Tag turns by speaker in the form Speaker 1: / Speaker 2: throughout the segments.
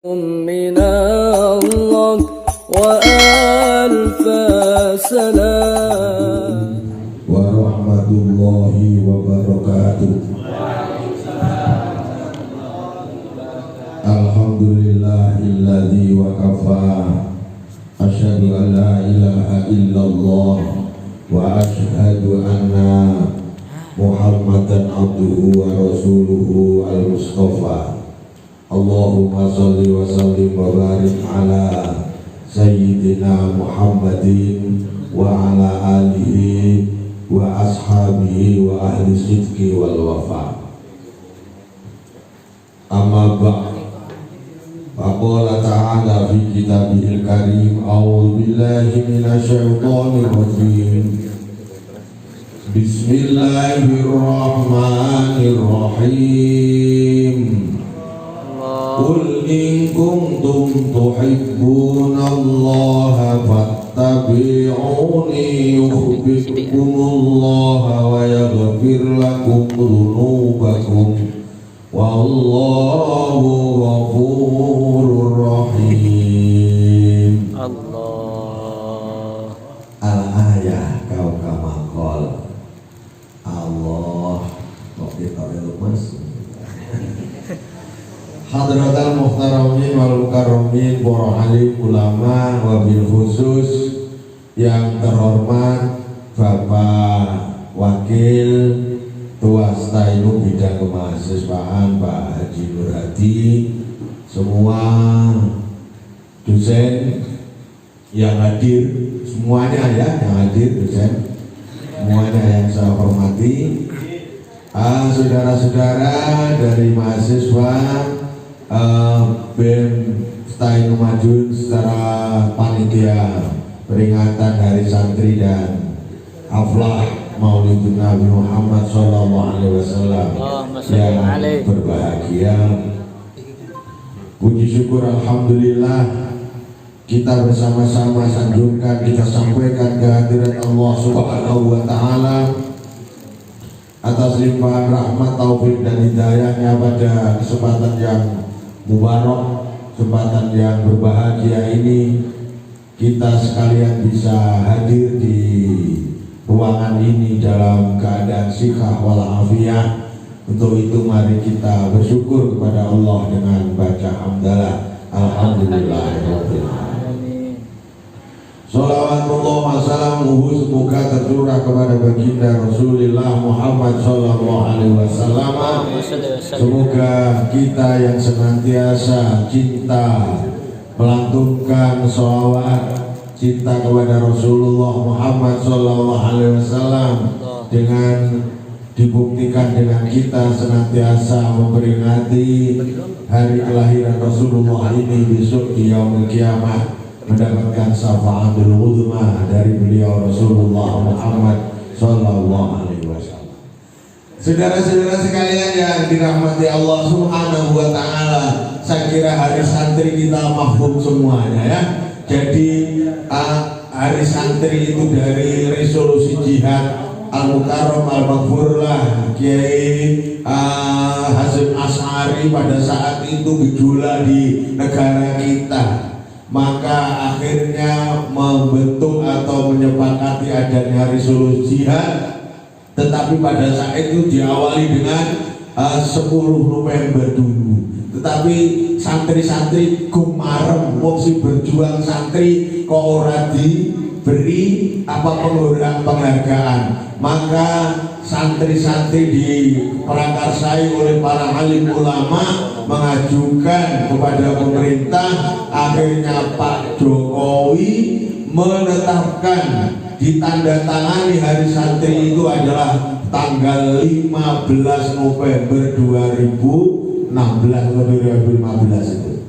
Speaker 1: من الله وألف سلام
Speaker 2: ورحمة الله وبركاته. Alhamdulillahilladzi wa kafa. Asyhadu an la ilaha illallah wa asyhadu anna Muhammadan abduhu wa rasuluhu al-mustafa. Allahumma sholli wa sallim wa barik ala sayyidina Muhammadin wa ala alihi wa ashabihi wa ahli sidqi wal wafa. Amma ba'd. Faqala ta'ala fi kitabihil karim, a'udzu billahi minasyaitonir rajim. Bismillahirrahmanirrahim. Qul in kuntum tuhibbunallaha fattabi'uni yuhibbukumullah wa yaghfir lakum dzunubakum wallahu ghafurur rahim.
Speaker 1: Allah
Speaker 2: Al-ayah kau kamakol Allah kok kita lemas. Hadratal muhtaramin wal mukarramin, para alim ulama, wabil khusus yang terhormat Bapak Wakil Tuasta Ibu Bidang Kemahasiswaan Pak Haji Nur Hadi, semua dosen yang hadir, semuanya ya yang hadir, dosen semuanya yang saya hormati, saudara-saudara dari mahasiswa BEM Staynu Madiun secara panitia peringatan Hari Santri dan Aflah Maulidun Nabi Muhammad SAW yang berbahagia. Puji syukur alhamdulillah kita bersama-sama sanjungkan, kita sampaikan kehadiran Allah Subhanahu wa Ta'ala atas limpahan rahmat, taufik dan hidayahnya pada kesempatan yang mubarak, kesempatan yang berbahagia ini, kita sekalian bisa hadir di ruangan ini dalam keadaan sihat walafiat. Untuk itu mari kita bersyukur kepada Allah dengan baca hamdalah alhamdulillahirabbil alamin. Shalawatullah wa salamuhu semoga tercurah kepada baginda Rasulullah Muhammad sallallahu alaihi wasallam. Semoga kita yang senantiasa cinta melantunkan sholawat cinta kepada Rasulullah Muhammad sallallahu alaihi wasallam dengan dibuktikan dengan kita senantiasa memperingati hari kelahiran Rasulullah ini besok di yaumul kiamah, mendapatkan syafaatul uzma dari beliau Rasulullah Muhammad sallallahu alaihi wasallam. Saudara-saudara sekalian yang dirahmati Allah Subhanahu wa Ta'ala, saya kira hari santri kita mahfum semuanya ya. Jadi hari santri itu dari resolusi jihad Al-Mukarram Al-Maghfurlah Kiai Hasyim Asy'ari pada saat itu gejolak di negara kita, maka akhirnya membentuk atau menyepakati adanya resolusi jihad. Tetapi pada saat itu diawali dengan 10 November dulu. Tetapi santri-santri gumarem opsi berjuang santri kok ora diberi penghargaan. Maka santri-santri diprakarsai oleh para alim ulama mengajukan kepada pemerintah. Akhirnya Pak Jokowi menetapkan ditandatangani hari santri itu adalah tanggal 15 November 2016 atau 2015 itu.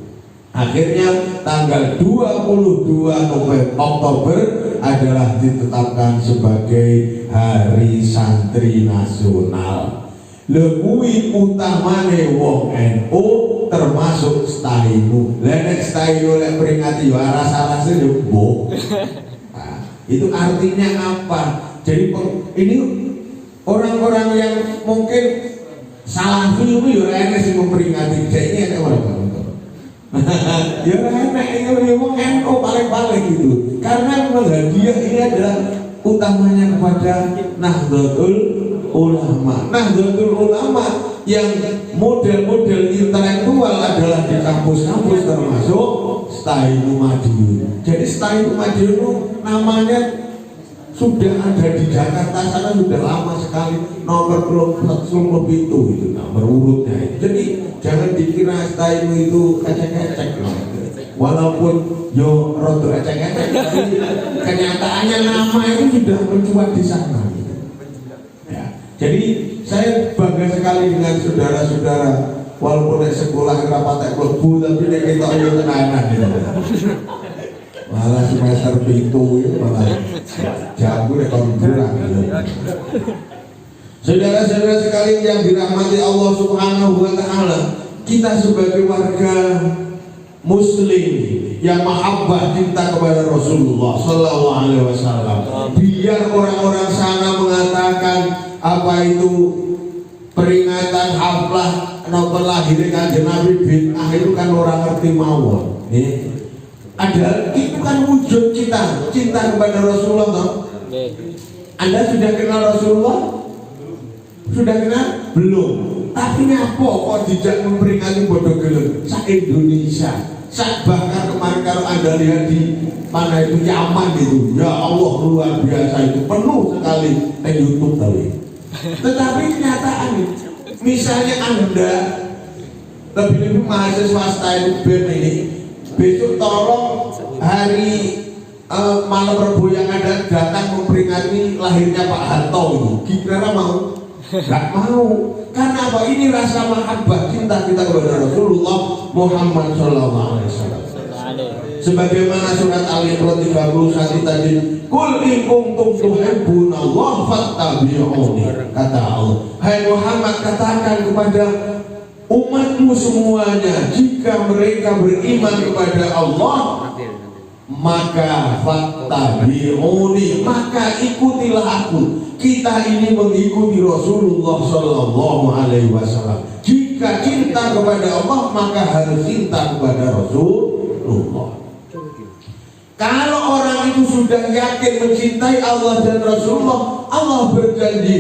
Speaker 2: Akhirnya tanggal 22 Oktober adalah ditetapkan sebagai Hari Santri Nasional. Lebui utamane wong NU termasuk Staynu. Nek Staynu lek peringati yo aras-arase yo mbok. Itu artinya apa? Jadi ini orang-orang yang mungkin Salafi itu ya enak sih memperingati ini ada orang-orang. Ya enak ini memang NU paling-paling gitu. Karena memang hadiah ini adalah utamanya kepada Nahdlatul Ulama. Nahdlatul Ulama yang model-model intelektual adalah di kampus-kampus termasuk Stailu Madiun. Jadi Stailu Madiun itu namanya sudah ada di Jakarta sana sudah lama sekali, nomor itu nomor urutnya. Jadi jangan dikira Stailu itu ecek-ecek, walaupun yo rodo ecek-ecek, tapi kenyataannya nama itu sudah mencuat di sana. Ya. Jadi saya bangga sekali dengan saudara-saudara, walaupun di sekolah rapat klebu, tapi nek ketok yo tenanan gitu. Malah semester pintu ya malah jago nek kurang. Saudara-saudara sekalian yang dirahmati Allah Subhanahu wa taala, kita sebagai warga muslim yang mahabbah cinta kepada Rasulullah sallallahu alaihi wasallam, biar orang-orang sana mengatakan apa itu peringatan haflah nomor lahir Kanjeng Nabi bid'ah itu kan orang ngerti mawon. Ada itu kan wujud kita cinta kepada Rasulullah toh. Anda sudah kenal Rasulullah? Sudah kenal? Belum. Tapi ngapa kok dijak memperingati bodoh gelem sak Indonesia? Sak bahkan kemarin kalau Anda lihat di mana itu Yaman itu, ya Allah luar biasa itu penuh sekali di YouTube tadi. Tetapi kenyataan misalnya Anda lebih mahasiswa style band ini, besok tolong hari malam Rabu yang ada datang memperingati lahirnya Pak Harto itu, kira-kira mau? Gak mau. Karena apa? Ini rasa mahabbah cinta kita kepada Rasulullah Muhammad sallallahu alaihi wasallam. Sebagaimana surat Al-Imran 31 tadi, "Qul in kuntum tuhibbunallaha fattabi'uni." Kata Allah, hai Muhammad, katakan kepada umatmu semuanya, jika mereka beriman kepada Allah, maka fattabi'uni, maka ikutilah aku. Kita ini mengikuti Rasulullah sallallahu alaihi wasallam. Jika cinta kepada Allah, maka harus cinta kepada Rasulullah. Kalau orang itu sudah yakin mencintai Allah dan Rasulullah, Allah berjanji,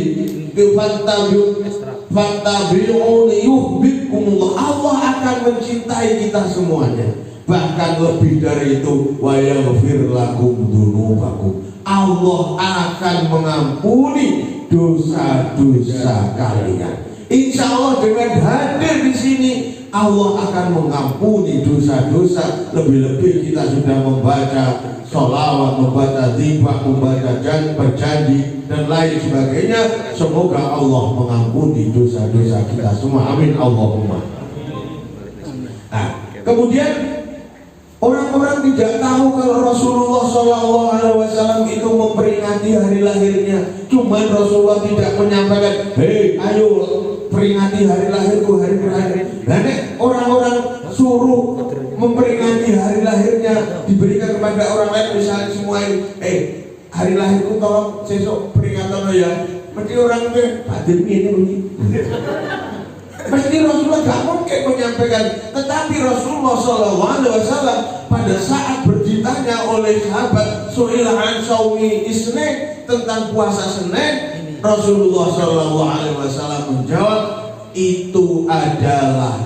Speaker 2: fattabi'uni yuhibbukumullah, Allah akan mencintai kita semuanya. Bahkan lebih dari itu, wa yaghfir lakum dzunubakum, Allah akan mengampuni dosa-dosa kalian. Insya Allah dengan hadir di sini, Allah akan mengampuni dosa-dosa. Lebih-lebih kita sudah membaca sholawat, membaca dzikir, membaca berjanji dan lain sebagainya. Semoga Allah mengampuni dosa-dosa kita semua. Amin Allahumma. Nah, kemudian orang-orang tidak tahu kalau Rasulullah SAW itu memperingati hari lahirnya. Cuman Rasulullah tidak menyampaikan, hei ayo peringati hari lahirku, hari lahir. Dan orang-orang suruh memperingati hari lahirnya, diberikan kepada orang lain, misalnya semua ini, hari lahirku tolong besok peringatan ya. Mesti orang itu hadir ini begini. Mesti Rasulullah gak mungkin menyampaikan. Tetapi Rasulullah SAW pada saat ditanya oleh sahabat su'ilah an shaumi isnin, tentang puasa Senin, Rasulullah SAW menjawab, itu adalah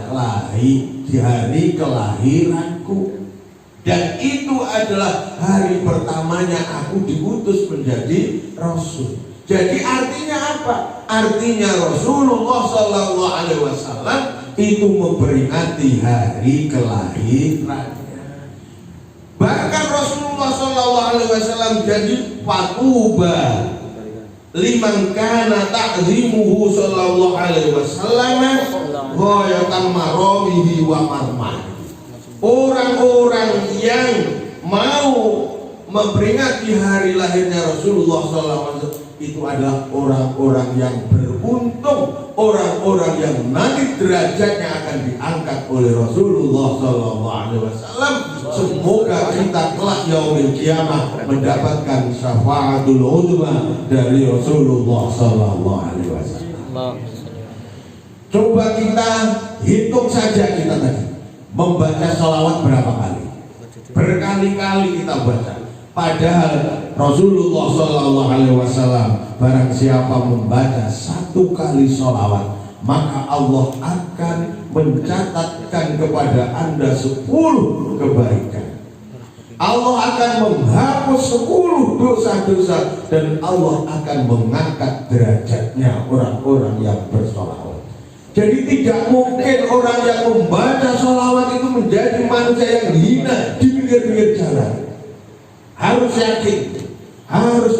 Speaker 2: di hari kelahiranku, dan itu adalah hari pertamanya aku diutus menjadi Rasul. Jadi artinya apa? Artinya Rasulullah SAW itu memperingati hari kelahirannya. Bahkan Rasulullah SAW jadi fatuba liman kana ta'zimuhu sallallahu alaihi wasallam ghayatan maramihi wa marmah. Orang-orang yang mau memperingati hari lahirnya Rasulullah SAW itu adalah orang-orang yang beruntung, orang-orang yang nanti derajatnya akan diangkat oleh Rasulullah SAW. Semoga kita kelak yaumil kiamah mendapatkan syafaatul uzma dari Rasulullah SAW. Coba kita hitung saja kita tadi. membaca sholawat berapa kali? Berkali-kali kita baca. Padahal Rasulullah Shallallahu Alaihi Wasallam, barang siapa membaca 1 kali sholawat, maka Allah akan mencatatkan kepada Anda 10 kebaikan. Allah akan menghapus 10 dosa-dosa, dan Allah akan mengangkat derajatnya orang-orang yang bersholawat. Jadi tidak mungkin orang yang membaca sholawat itu menjadi manusia yang hina di pinggir-pinggir jalan. Harus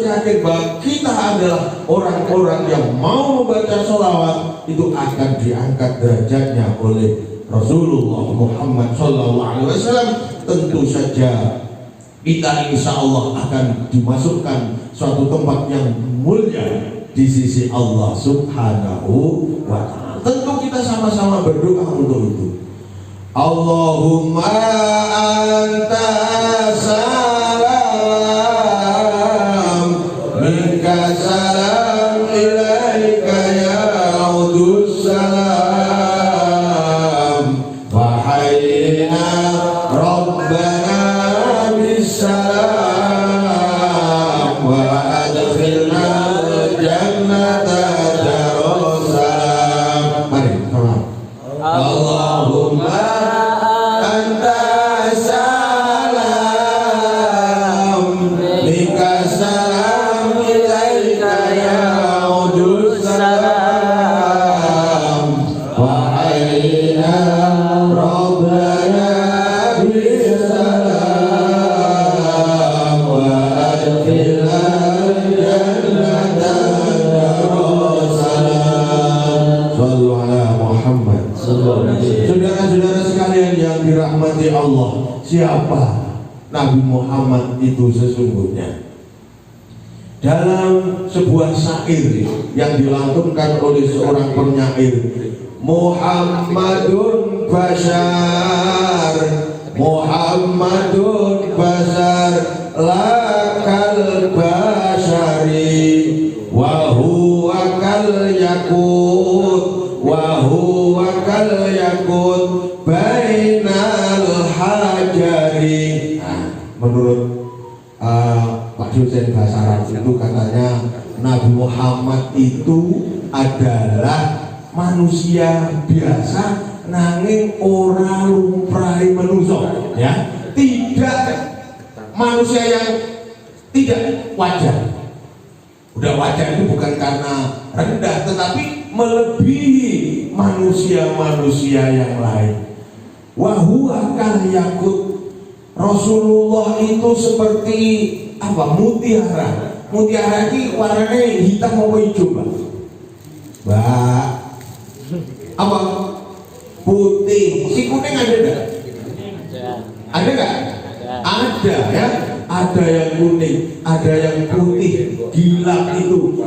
Speaker 2: yakin bahwa kita adalah orang-orang yang mau membaca sholawat, itu akan diangkat derajatnya oleh Rasulullah Muhammad SAW. Tentu saja kita insya Allah akan dimasukkan suatu tempat yang mulia di sisi Allah Subhanahu wa Ta'ala. Tentu kita sama-sama berdoa untuk itu. Allahumma anta salam, minka salam, ilaika ya'udus salam, wa hayyina rabbana bisalam, wa adkhilna jannata darussalam. Mari, sama. Allahumma anta salam, minka salam, ilaika ya'udus salam, wa hayyina rabbana bisalam, wa adkhilna jannata darussalam. Shallu ala Muhammad. Saudara-saudara sekalian yang dirahmati Allah, siapa Nabi Muhammad itu sesungguhnya? Dalam sebuah syair yang dilantunkan oleh seorang penyair, Muhammadun Bashar, Muhammadun Bashar, lakal bashari, wa huwa kal yakut, wa huwa kal yakut bainal hajari. Menurut Pak Dosen bahasa Arab itu katanya Nabi Muhammad itu adalah manusia biasa nanging ora lumrahe manusia, ya, tidak manusia yang tidak wajar. Udah wajar itu bukan karena rendah, tetapi melebihi manusia-manusia yang lain. Wahuwa kal yakut, Rasulullah itu seperti apa? Mutiara. Mutiara ini warnanya hitam apa hijau, Mbak? Mbak, apa? Putih. Si kuning ada enggak? Ada enggak? Ada, ya. Ada yang kuning, ada yang putih, gilak itu.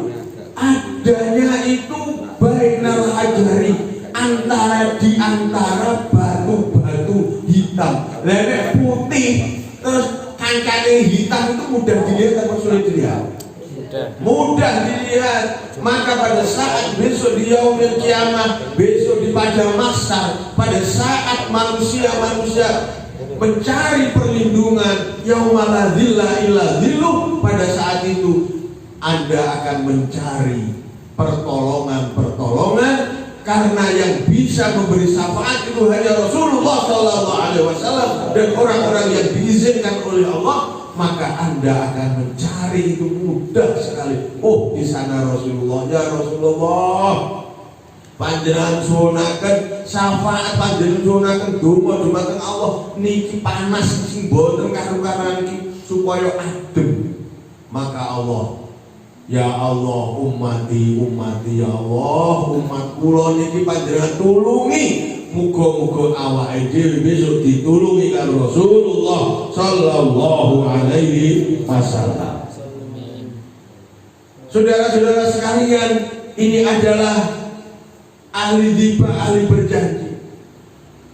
Speaker 2: Adanya itu bainal hajari, di antara batu-batu hitam. Lele putih terus kancane hitam itu mudah dilihat atau sulit dilihat? Mudah dilihat. Maka pada saat besok di yaumil kiamah, besok di padang mahsyar, pada saat manusia-manusia mencari perlindungan, yauma la dzilla illa dzilluh, pada saat itu Anda akan mencari pertolongan, karena yang bisa memberi syafaat itu hanya Rasulullah SAW dan orang-orang yang diizinkan oleh Allah. Maka Anda akan mencari itu mudah sekali. Oh, di sana Rasulullah, ya Rasulullah, panjenengan sunaken syafaat, panjenengan sunaken donga dumateng Allah niki panas sing boten karu-karuan iki supaya adem. Maka Allah, ya Allah, ummati ya Allah, umat kula niki panjenengan tulungi, muga-muga awake dhewe besok ditulungi karo Rasulullah sallallahu alaihi wasallam. Saudara-saudara sekalian, ini adalah ahli dhibah, ahli berjanji.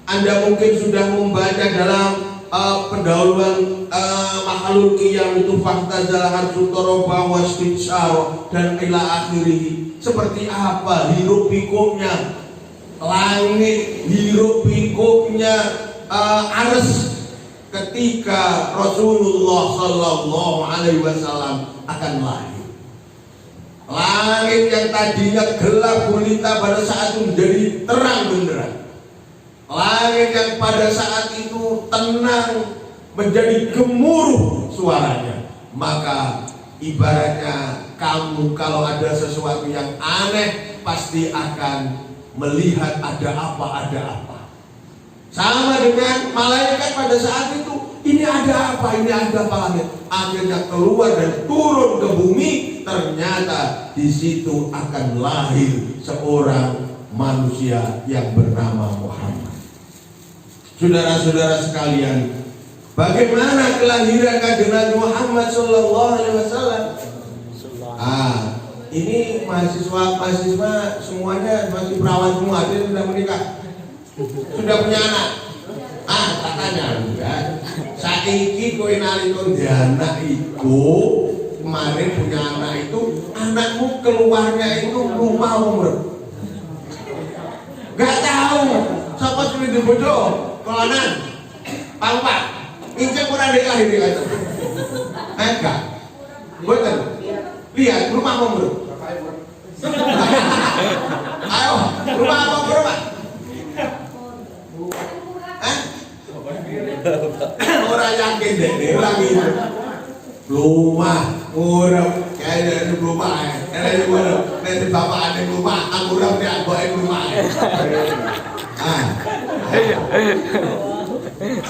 Speaker 2: Anda mungkin sudah membaca dalam pendahuluan makhluk qiyam itu fakta zalahan sutoroba wastinsyar dan ila akhirih. Seperti apa hiruk pikuknya langit, hiruk pikuknya ares ketika Rasulullah Sallallahu Alaihi Wasallam akan lahir. Langit yang tadinya gelap gulita pada saat itu menjadi terang benderang. Langit yang pada saat itu tenang menjadi gemuruh suaranya. Maka ibaratnya kamu kalau ada sesuatu yang aneh pasti akan melihat ada apa. Sama dengan malaikat pada saat itu, ini ada apa langit. Akhirnya keluar dan turun ke bumi, ternyata di situ akan lahir seorang manusia yang bernama Muhammad. Saudara-saudara sekalian, bagaimana kelahiran Kanjeng Nabi Muhammad Sallallahu Alaihi Wasallam? Ini mahasiswa semuanya masih perawan semua, dia sudah menikah. Sudah punya anak. Katanya ya. Saiki kowe nalika anak iku kemarin punya anak itu, anakmu keluarnya itu rumah umur. Gak tahu siapa sing dibodoh, kelanan. Pampat. Injek ora lahir itu. Enggak. Boten. Lihat rumah umur. Ayo, rumah umur, Pak. Orang yakin deh, orang itu rumah murah kayak dari rumah, dari murah dari bapak ada rumah, aku murah dia bawa rumah.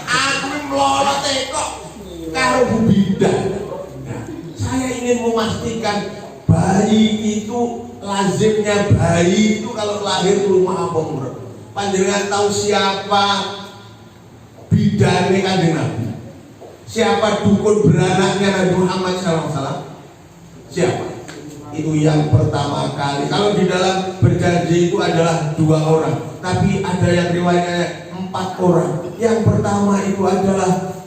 Speaker 2: Aku melolot kok karo Bu Bidan. Saya ingin memastikan bayi itu lazimnya bayi itu kalau lahir rumah apa murah. Panjenengan tahu siapa bidane Kanjeng Nabi? Siapa dukun beranaknya Nabi Muhammad SAW? Siapa? Itu yang pertama kali. Kalau di dalam berjanji itu adalah 2 orang, tapi ada yang riwayatnya 4 orang. Yang pertama itu adalah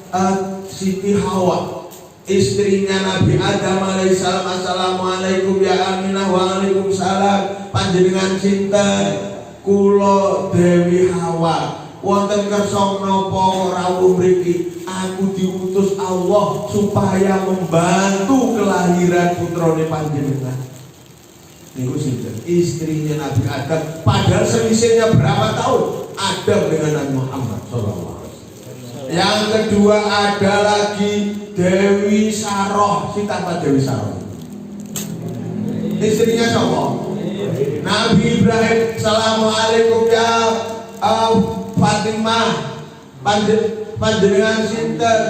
Speaker 2: Siti Hawa, istrinya Nabi Adam alaihissalam. Assalamualaikum ya Aminah. Waalaikumsalam. Panjenengan sinten? Kula Dewi Hawa. Wonten kersa menapa rawuh mriki, aku diutus Allah supaya membantu kelahiran putrane panjenengan. Niku sinten? Istrinya Nabi Adam. Padahal selisihnya berapa tahun Adam dengan Nabi Muhammad sallallahu alaihi wasallam. Yang kedua ada lagi Dewi Saroh. Sinten Dewi Saroh? Istrinya siapa? Nabi Ibrahim. Assalamualaikum ya Fatimah. Panjenengan sinten?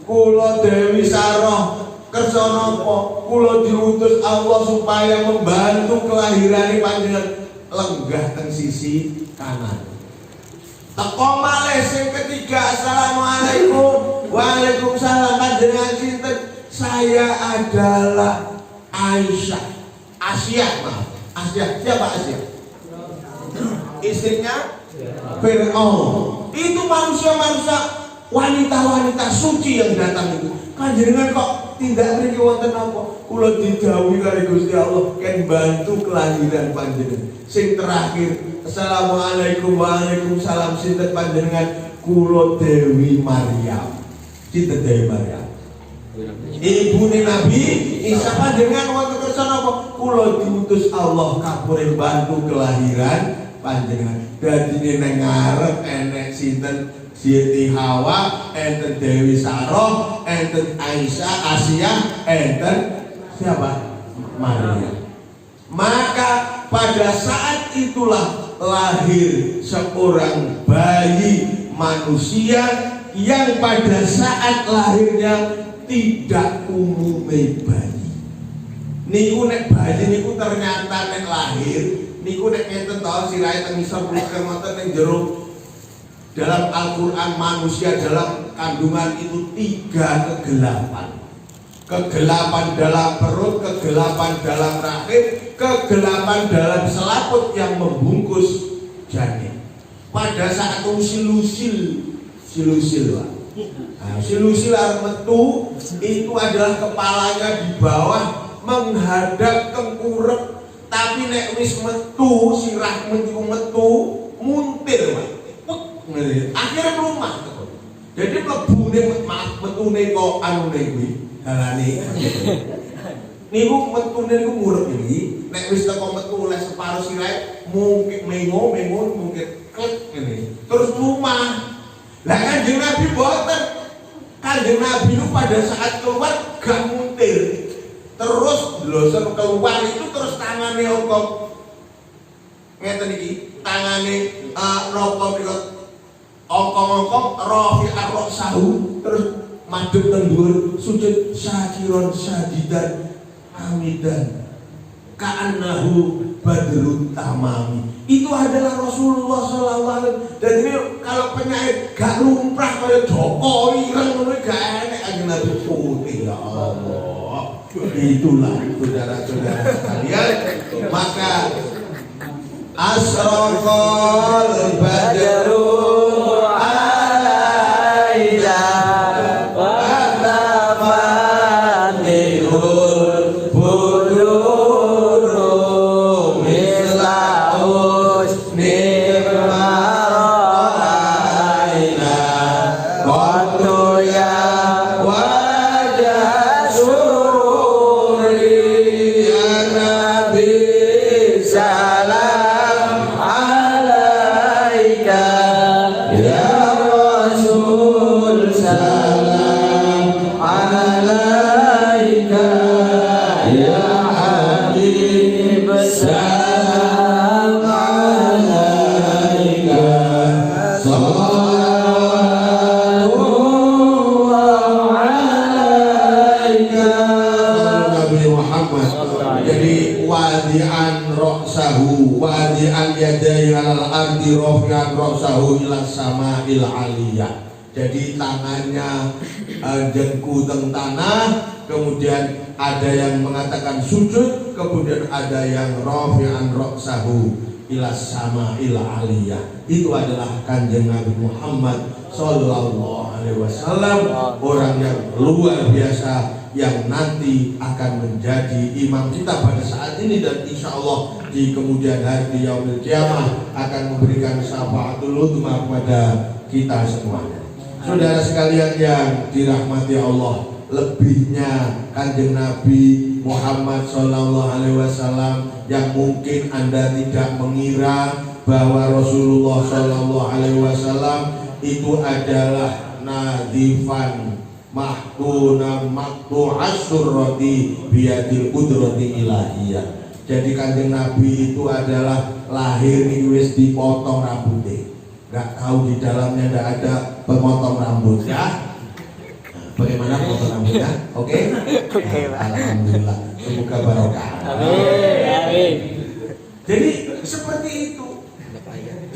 Speaker 2: Kula Dewi Saroh. Kersa napa? Kula diutus Allah supaya membantu kelahiran panjenengan. Lenggah teng sisi kanan. Teko malih sing ketiga. Assalamualaikum. Waalaikumsalam. Panjenengan sinten? Saya adalah Aisyah. Asia. Siapa Asia? Istrinya Fir'aun. Itu manusia-manusia, wanita-wanita suci yang datang itu. Panjenengan kok tidak mriki wonten apa? Kula didhawuhi karo Gusti Allah ken bantu kelahiran panjenengan. Sing terakhir, assalamualaikum waalaikumsalam. Sinten panjenengan? Kula Dewi Maryam. Sinten Dewi Maryam? Ibune Nabi Isa. Panjenengan wonten kersa napa? Kula diutus Allah kapure bantu kelahiran panjenengan. Dadi ning ngarep enek sinten? Siti Hawa, enten Dewi Saroh, enten Aisyah, Asia, enten siapa? Maria. Maka pada saat itulah lahir seorang bayi manusia yang pada saat lahirnya tidak umumnya bayi. Niku nek bayi niku ternyata nek lahir niku nek ngenten to sirahe teng ngisor bukan ngoten ning jero. Dalam Al-Quran manusia dalam kandungan itu 3 kegelapan. Kegelapan dalam perut, kegelapan dalam rahim, kegelapan dalam selaput yang membungkus janin. Pada saat itu silusil lah. Nah, silusil metu itu adalah kepalanya di bawah menghadap tengkurep. Tapi nek wis metu sirah metu muntir, Pak. Akhirnya rumah. Jadi mlebune metune kok anune kuwi dalane. Niku metune niku murep iki. Nek wis teko metu oleh separo sirahe mungkin mengo mungkin klik ngene. Terus rumah. Lah Kanjeng Nabi boten. Kanjeng Nabi itu pada saat keluar gak muntir. Terus blosor keluar itu terus tangane ongkong. Ngeten iki, tangane napa niku ongkong-ongkong rafi ar-ra'sahu terus madhep teng dhuwur sujud syakiron syajidan hamidan ka'annahu badrut tamami. Itu adalah Rasulullah SAW. Dan ini kalau penyair gak lumrah kaya Joko ireng ngono gak enek Kanjeng Nabi putih ya Allah. Itulah saudara-saudara sekalian, maka asraqal badru alaina wa tafatihul buduru mislaus nirmaraina qatu ya wajah sururi ya Nabi salam alaika ya Rasul salam alaika ya Habib salam alaika sallallahu alaika Nabi Muhammad. Jadi wadi'an ra'sahu wadi'an yadai alal ardi rafi'an ra'sahu ila sama'il aliyah. Jadi tangannya jengku teng tanah, kemudian ada yang mengatakan sujud, kemudian ada yang rafi'an ra'sahu ila sama'il aliyah. Itu adalah Kanjeng Nabi Muhammad sallallahu alaihi wasallam, orang yang luar biasa yang nanti akan menjadi imam kita pada saat ini dan insya Allah di kemudian hari di yaumil qiyamah akan memberikan syafaatul uzma kepada kita semuanya. Saudara sekalian yang dirahmati Allah, lebihnya Kanjeng Nabi Muhammad sallallahu alaihi wasallam yang mungkin Anda tidak mengira bahwa Rasulullah sallallahu alaihi wasallam itu adalah nadifan mahkuna maktu'as surrati biyadil qudrati ilahiyah. Jadi Kanjeng Nabi itu adalah lahir ini wis dipotong rambutnya. Gak tahu di dalamnya ada pemotong rambut ya. Bagaimana potong rambutnya? Oke? Alhamdulillah. Semoga barokah.
Speaker 1: Amin.
Speaker 2: Jadi seperti itu.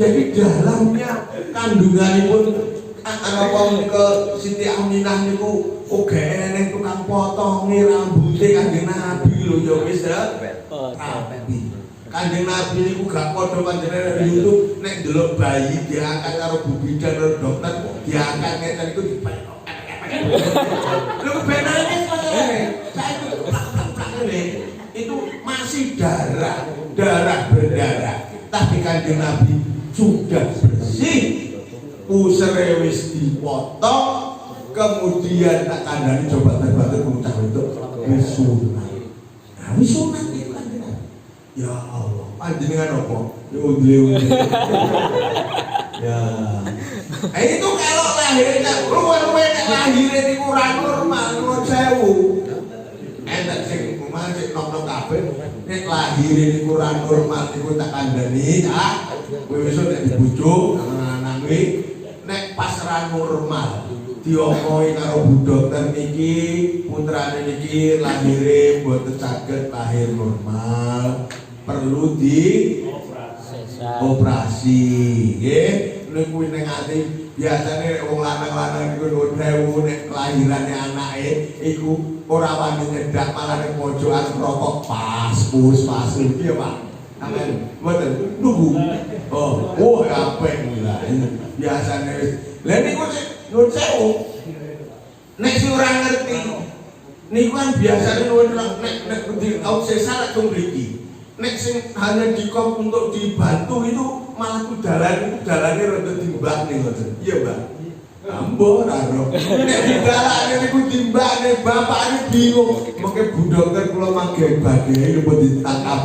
Speaker 2: Jadi dalamnya kandungan pun ana ke Siti Aminah niku oke eneng tukang potongi rambutnya Kanjeng Nabi lho ya wis ya. Rapi. Kanjeng Nabi niku gak padha panjenengan di YouTube nek ndelok bayi diangkat karo bu bidan karo dokter diangkat ngeten iku dipetok. Lho kebenane kok saiki plak-plak ngene itu masih darah berdarah. Tapi Kanjeng Nabi sudah bersih. Usere wis dipotong, kemudian tak kandhani coba terbatur mengucap itu wis sunat. Nah, wis sunat itu kan. Ya Allah, panjenengan apa? Ya ya. Itu kalau lahirnya, luwe-luwe nek lahire niku ora normal, nuwun sewu. Enak sing masih nom-nom kabeh, nek lahire niku ora normal niku tak kandhani, Cak. Kowe wis nek dibujuk anak-anak kuwi nek pas ra normal diomongi karo bu dokter niki putrane niki lahire mboten saged lahir normal perlu di operasi nggih niku ning ati biasane wong lanang-lanang niku nuwun sewu nek kelahirane anake iku ora wani nyedak malah ning pojokan rokok pas piye Pak amen mboten nunggu oh apik lah biasane wis lha niku nuwun sewu nek sing ora ngerti niku kan biasane nuwun nek di ausesa tung mriki nek sing hanya dikop untuk dibantu itu malah dalane rada timbang nih ngoten. Iya, Mbak. Ambo raro. Nek dalane niku timbane bapakne bingung. Mengke Bu Dokter kula mangke badhe napa ditangkap.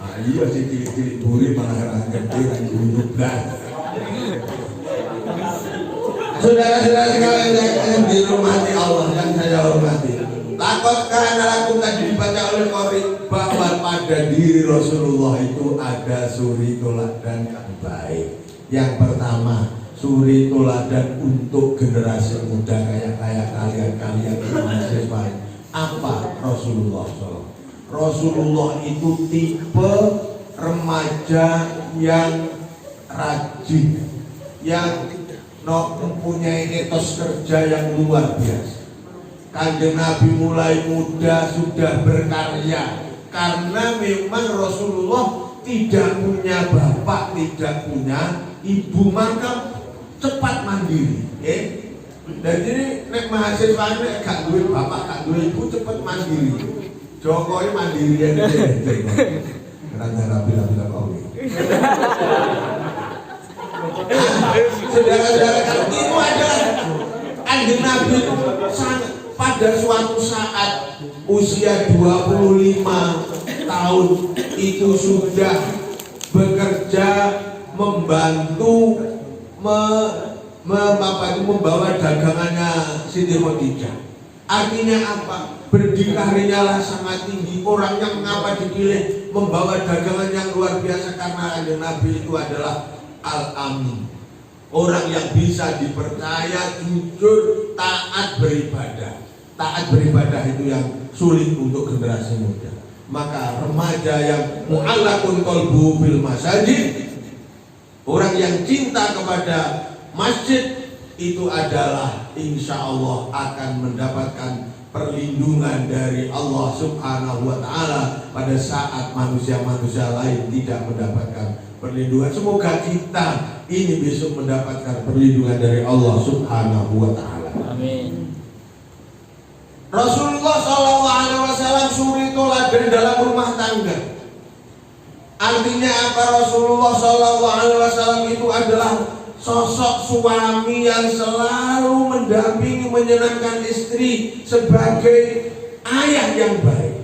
Speaker 2: Ah iya sing cilik-cilik buri malah ra ngerti ra guyub blas. Saudara-saudara sekalian yang dirahmati Allah yang saya hormati. Lakotkan lakum tadi dibaca oleh Qori bahwa pada diri Rasulullah itu ada suri teladan yang baik. Yang pertama, suri teladan untuk generasi muda kayak kalian mahasiswa. Apa Rasulullah SAW? Rasulullah itu tipe remaja yang rajin, yang mempunyai etos kerja yang luar biasa. Kanjeng Nabi mulai muda sudah berkarya karena memang Rasulullah tidak punya bapak, tidak punya ibu, maka cepat mandiri. Jadi nek mahasiswa nek gak duwe bapak, gak duwe ibu cepat mandiri. Jokowi mandiri ya. Karena rapi-rapi kau. Saudara-saudara, itu adalah Kanjeng Nabi itu sangat pada suatu saat usia 25 tahun itu sudah bekerja membantu membawa dagangannya Siti Khadijah. Artinya apa? Berdikarinya sangat tinggi. Orang yang mengapa dipilih membawa dagangan yang luar biasa karena Kanjeng Nabi itu adalah Al-Amin, orang yang bisa dipercaya, jujur, taat beribadah. Taat beribadah itu yang sulit untuk generasi muda. Maka remaja yang mu'allaqun qalbuhu bil masajid, orang yang cinta kepada masjid, itu adalah insya Allah akan mendapatkan perlindungan dari Allah Subhanahu wa Ta'ala pada saat manusia-manusia lain tidak mendapatkan perlindungan. Semoga kita ini besok mendapatkan perlindungan dari Allah Subhanahu wa Ta'ala. Amin. Rasulullah SAW suri teladan dalam rumah tangga. Artinya apa? Rasulullah SAW itu adalah sosok suami yang selalu mendampingi, menyenangkan istri sebagai ayah yang baik.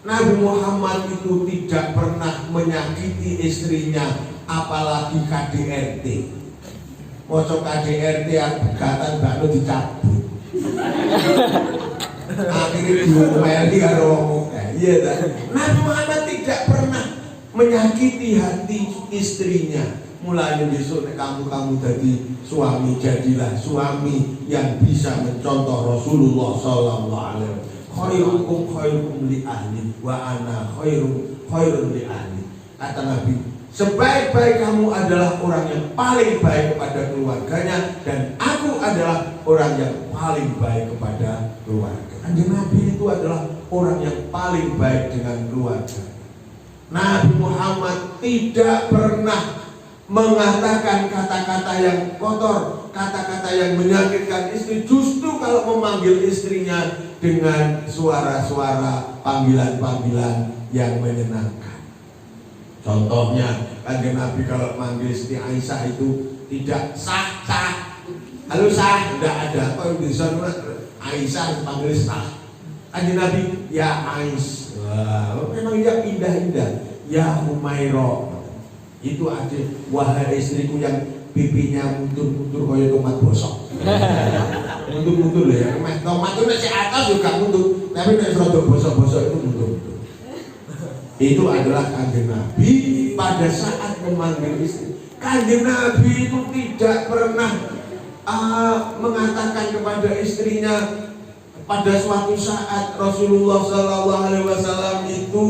Speaker 2: Nabi Muhammad itu tidak pernah menyakiti istrinya, apalagi KDRT. Mosok KDRT yang begatan bakno dicabut. Akhirnya diomeli karo wong. Iya ta. Nabi Muhammad tidak pernah menyakiti hati istrinya. Mulai besok kamu jadi suami, jadilah suami yang bisa mencontoh Rasulullah sallallahu alaihi wasallam. Khairukum li ahli wa ana khairun li ahli. Kata Nabi, sebaik-baik kamu adalah orang yang paling baik kepada keluarganya, dan aku adalah orang yang paling baik kepada keluarga. Kanjeng Nabi itu adalah orang yang paling baik dengan keluarga. Nabi Muhammad tidak pernah mengatakan kata-kata yang kotor, kata-kata yang menyakitkan istri. Justru kalau memanggil istrinya dengan suara-suara panggilan-panggilan yang menyenangkan. Contohnya, Kanjeng Nabi kalau manggil Siti Aisyah itu tidak sah. Halo sah, tidak ada. Kalau bisa Aisyah panggil sah. Kanjeng Nabi, ya Aisyah. Memang yang indah-indah. Ya Humairah. Itu aja, wahai istriku yang pipinya mundur-mundur kaya tomat bosok. Mundur-mundur ya. Tomat itu masih atas juga mundur, tapi nek rodok bosok-bosok itu mundur-mundur. Itu adalah Kanjeng Nabi pada saat memanggil istri. Kanjeng Nabi itu tidak pernah mengatakan kepada istrinya pada suatu saat Rasulullah Sallallahu Alaihi Wasallam itu,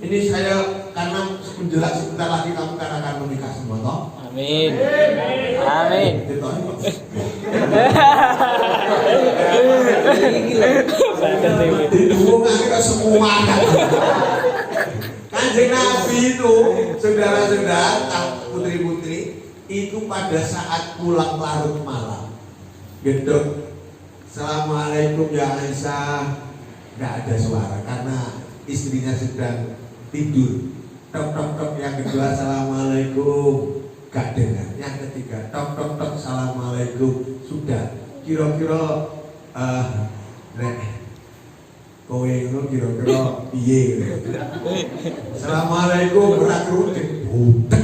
Speaker 2: ini saya karena menjelaskan sebentar lagi kamu akan menikah semua, toh? Amin. Amin. Dihubungkan semua. Kanjeng Nabi itu, saudara-saudara, putri-putri, itu pada saat pulang larut malam, gedok, Assalamualaikum ya Aisyah, nggak ada suara karena istrinya sedang tidur. tok tok tok, yang kedua assalamualaikum, gak dengar. Yang ketiga tok tok tok, assalamualaikum, sudah. Kira-kira nek kowe ngono kira-kira piye gitu. Assalamualaikum ora krungu butek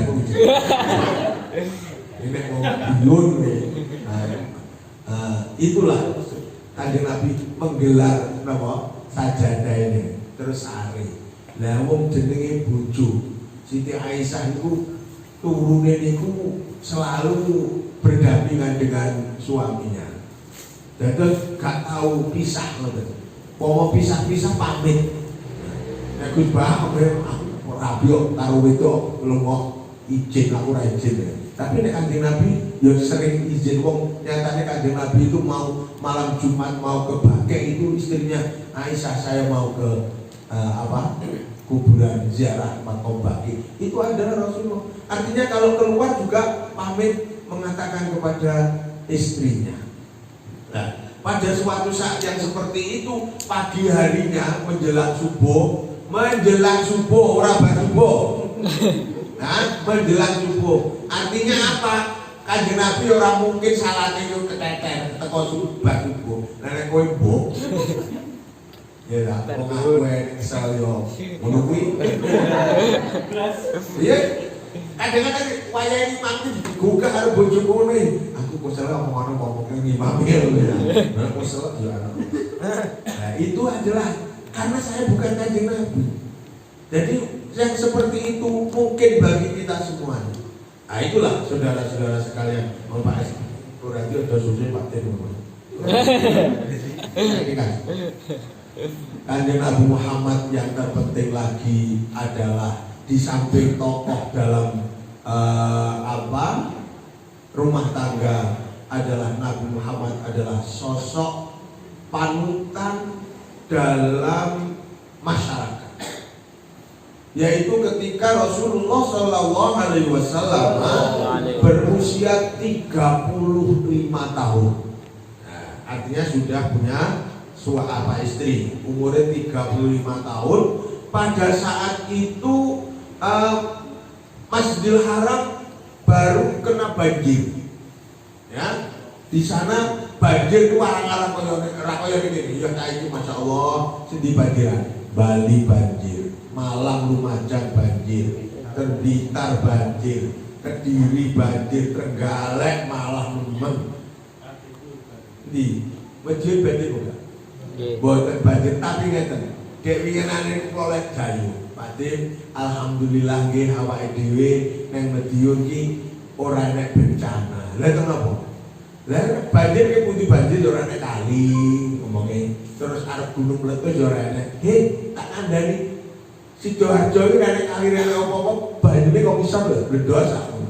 Speaker 2: ini mau biun nih. Itulah Kanjeng Nabi menggelar napa sajadah ini terus sare. Lah wong jenenge bojo Siti Aisyah itu turune niku selalu berdampingan dengan suaminya. Dados gak tahu pisah ngoten. Pomo pisah-pisah pamit. Nek Gus Bah aku rabiok karo wedok lunga izin, aku ora izin ya. Tapi nek Kanjeng Nabi ya sering izin. Wong nyatane Kanjeng Nabi itu mau malam Jumat mau ke Baqi itu istrinya Aisyah, saya mau ke kuburan ziarah makam Baqi. Itu adalah Rasulullah. Artinya kalau keluar juga pamit mengatakan kepada istrinya. Nah, pada suatu saat yang seperti itu pagi harinya menjelang subuh orang subuh. Nah, menjelang subuh. Artinya apa? Kanjeng Nabi orang mungkin salate yo keteter teko subuh. Nek kowe mbok. Ya lah, wong aku kesel yo. Ngono kuwi. Iya. Kadang-kadang wayah ini mati digugah karo bojoku ngene. Aku kesel ngomong ngimami lho ya. Aku kesel yo ana. Nah, itu adalah karena saya bukan Kanjeng Nabi. Jadi yang seperti itu mungkin bagi kita semua. Nah itulah saudara-saudara sekalian. Mau Pak Es, berarti udah susah Pak Tin. Kanjeng Nabi Muhammad yang terpenting lagi adalah di samping tokoh dalam rumah tangga adalah Nabi Muhammad adalah sosok panutan dalam masyarakat. Yaitu ketika Rasulullah Shallallahu Alaihi Wasallam berusia 35 tahun. Nah, artinya sudah punya istri, umurnya 35 tahun. Pada saat itu Masjidil Haram baru kena banjir. Ya, di sana banjir itu arang-arang koyo ini. Ya kayak itu Masya Allah, sedih banjiran. Bali banjir, Malang Lumajang banjir, Blitar banjir, Kediri banjir, Trenggalek malah nemen. Di banjir bukan? Boten banjir tapi ngeten. Dek winginane kula lek dayu. Padhe alhamdulillah nggih awake dhewe nang Madiun ki ora enek bencana. Lah kenapa? Lah banjir ki pundi banjir ora enek kali ngomongnya. Terus arep gunung meletus ora enek. Tak kandhani Sidoarjo iki nek kalirene apa-apa banyune kok bisa lho blendos aku.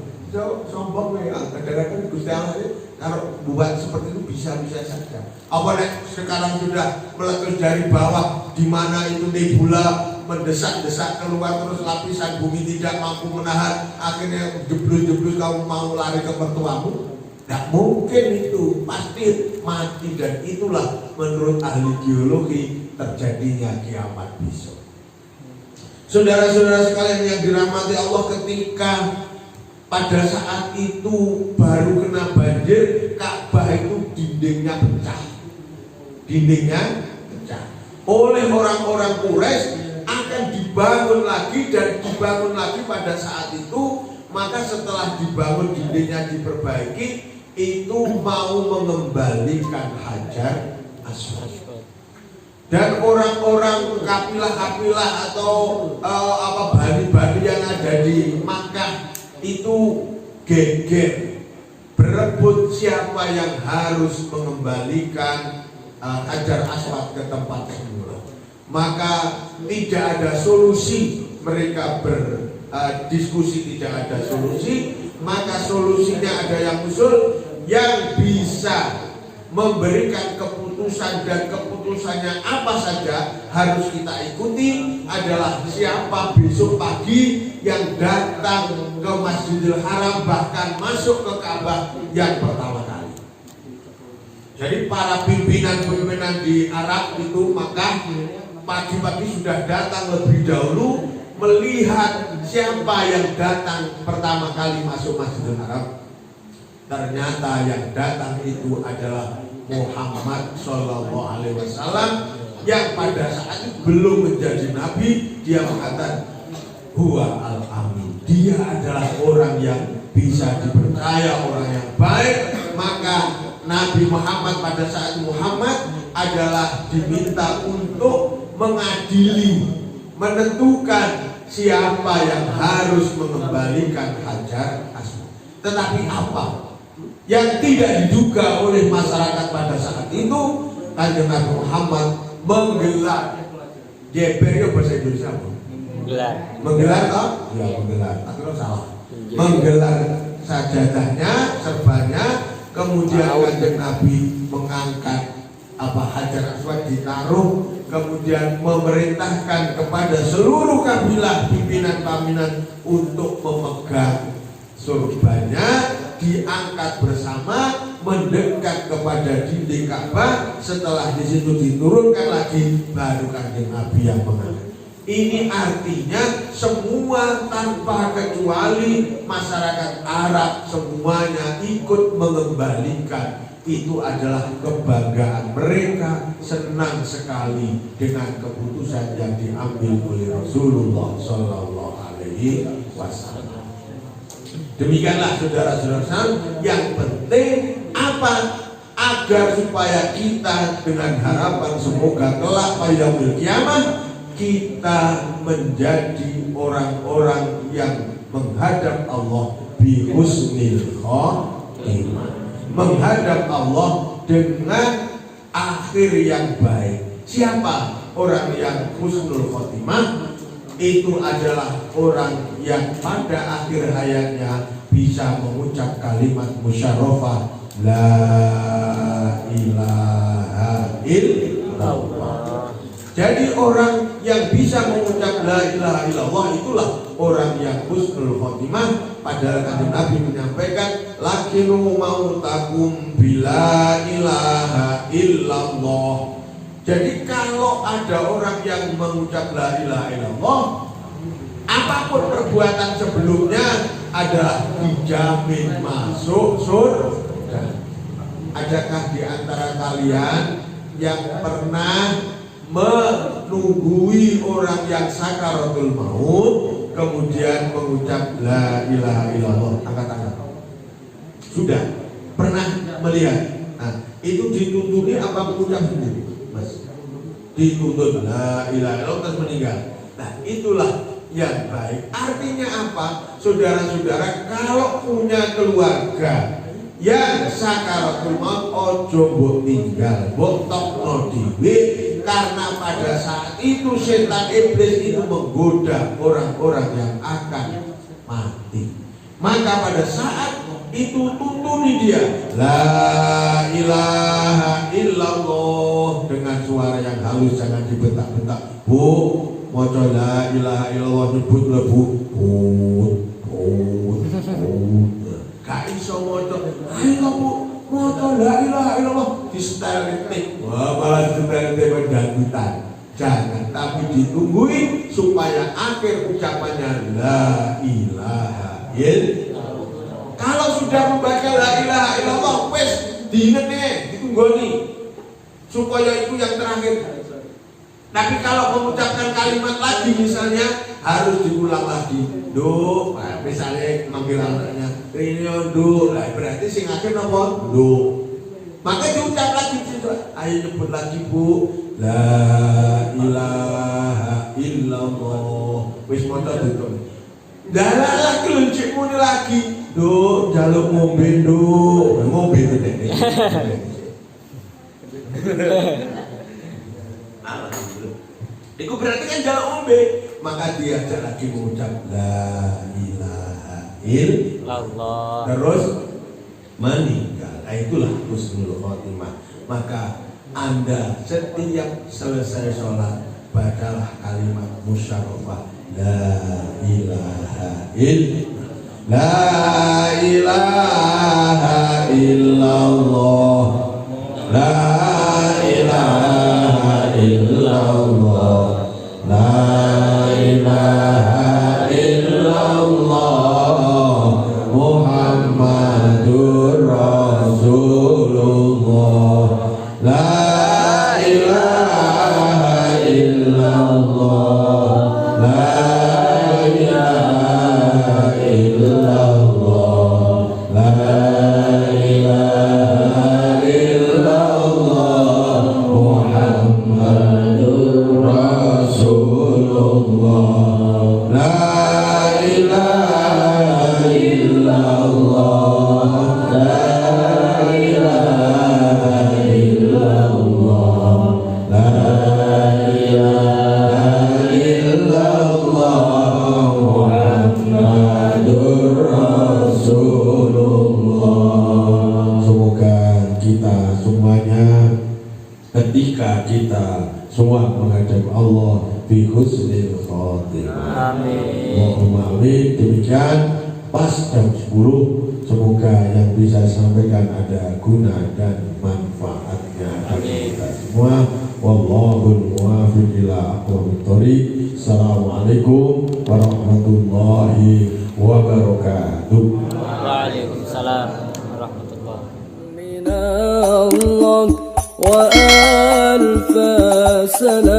Speaker 2: Sombong ya, kadang-kadang Gusti Allah kalau buat seperti itu bisa-bisa saja. Apa nek sekarang sudah meletus dari bawah di mana itu nebula mendesak-desak keluar terus lapisan bumi tidak mampu menahan akhirnya jeblus-jeblus kamu mau lari ke mertuamu? Tidak mungkin itu, pasti mati dan itulah menurut ahli geologi terjadinya kiamat besok. Saudara-saudara sekalian yang dirahmati Allah, ketika pada saat itu baru kena banjir, Ka'bah itu dindingnya pecah. Oleh orang-orang Quraisy akan dibangun lagi dan dibangun lagi pada saat itu. Maka setelah dibangun dindingnya diperbaiki, itu mau mengembalikan Hajar Aswad. Dan orang-orang kapilah-kapilah atau bani-bani yang ada di Makkah itu geger berebut siapa yang harus mengembalikan Hajar Aswad ke tempat semula. Maka tidak ada solusi, mereka berdiskusi tidak ada solusi. Maka solusinya ada yang usul yang bisa memberikan keputusan dan keputusannya apa saja harus kita ikuti adalah siapa besok pagi yang datang ke Masjidil Haram bahkan masuk ke Ka'bah yang pertama kali. Jadi para pimpinan-pimpinan di Arab itu maka pagi-pagi sudah datang lebih dahulu melihat siapa yang datang pertama kali masuk Masjidil Haram? Ternyata yang datang itu adalah Muhammad Sallallahu Alaihi Wasallam, yang pada saat itu belum menjadi nabi. Dia mengatakan huwa al-amin, dia adalah orang yang bisa dipercaya, orang yang baik. Maka Nabi Muhammad pada saat Muhammad adalah diminta untuk mengadili, menentukan siapa yang harus mengembalikan Hajar Aswad. Tetapi apa yang tidak diduga oleh masyarakat pada saat itu, Kanjeng Nabi Muhammad menggelar GPR bahasa Indonesia apa? Menggelar toh? Ya menggelar, tapi kalau salah. Menggelar sajadahnya, serbanya, kemudian Kanjeng Nabi mengangkat Hajar Aswad ditaruh, kemudian memerintahkan kepada seluruh kabilah pimpinan-pimpinan untuk memegang surbannya, diangkat bersama mendekat kepada dinding Ka'bah. Setelah di situ diturunkan lagi, baru Kanjeng Nabi yang mengangkat. Ini artinya semua tanpa kecuali masyarakat Arab semuanya ikut mengembalikan. Itu adalah kebanggaan mereka, senang sekali dengan keputusan yang diambil oleh Rasulullah Sallallahu Alaihi Wasallam. Demikianlah saudara-saudara, yang penting apa? Agar supaya kita dengan harapan semoga kelak pada yaumil kiamah kita menjadi orang-orang yang menghadap Allah bi husnil khotimah, menghadap Allah dengan akhir yang baik. Siapa orang yang husnul khotimah? Itu adalah orang yang pada akhir hayatnya bisa mengucap kalimat musyarrafah la ilaha illallah. Jadi orang yang bisa mengucap la ilaha illallah itulah orang yang husnul khotimah. Padahal Kanjeng Nabi menyampaikan lakinu mautakum bila ilaha illallah. Jadi kalau ada orang yang mengucap la ilaha illallah, apapun perbuatan sebelumnya adalah dijamin masuk surga. Adakah di antara kalian yang pernah menunggui orang yang sakaratul maut kemudian mengucap la ilaha illallah? Angkat tangan. Sudah pernah melihat? Nah, itu dituntuni apa mengucap sendiri? Mas, dituntut la ilaha illallah terus meninggal. Nah, itulah yang baik. Artinya apa? Saudara-saudara, kalau punya keluarga yang sakaratul maut, ojo mbok tinggal, mbok tokno dhewe. Karena pada saat itu setan iblis itu menggoda orang-orang yang akan mati. Maka pada saat itu tuntuni dia la ilaha illallah dengan suara yang halus, jangan dibentak-bentak. Bu, maca la ilaha illallah, nyebut lebu gak iso maca. Ayo Bu, maca la ilaha illallah, di stereotip. Wah, malah stereotip dangdutan. Jangan, tapi ditungguin supaya akhir ucapannya la ilaha illallah. Kalau sudah membaca la ilaha illallah, wes diinget nih, ditunggoni supaya itu yang terakhir. Tapi kalau mengucapkan kalimat lagi misalnya harus diulang lagi. Do, nah, misalnya manggil anaknya, ini do, nah, berarti sing akhir apa? Do. Maka diucap lagi, ayo nyebut lagi Bu, la ilaha illallah. Wis maca itu. Dalalah keluncikmu ini lagi. Do, jaluk ngombe do, ngombe itu deh. Alhamdulillah. Itu berarti kan jaluk ngombe. Maka dia lagi mengucap la ilaha illallah. Terus meninggal. Nah, itulah husnul khotimah. Maka Anda setiap selesai sholat bacalah kalimat musyarrafah la ilaha illallah. La ilaha illallah. La ilaha illallah. La ilaha illallah. kita semuanya ketika kita semua menghadap Allah bi husnil khotimah.
Speaker 1: Amin.
Speaker 2: Allahumma amin. Demikian pas jam 10, semoga yang bisa sampaikan ada guna dan manfaatnya bagi kita semua. Wallahul muwaffiq ila aqwamit thoriq. Assalamualaikum warahmatullahi wabarakatuh.
Speaker 1: Waalaikumsalam warahmatullahi wabarakatuh. Wa alfa salam.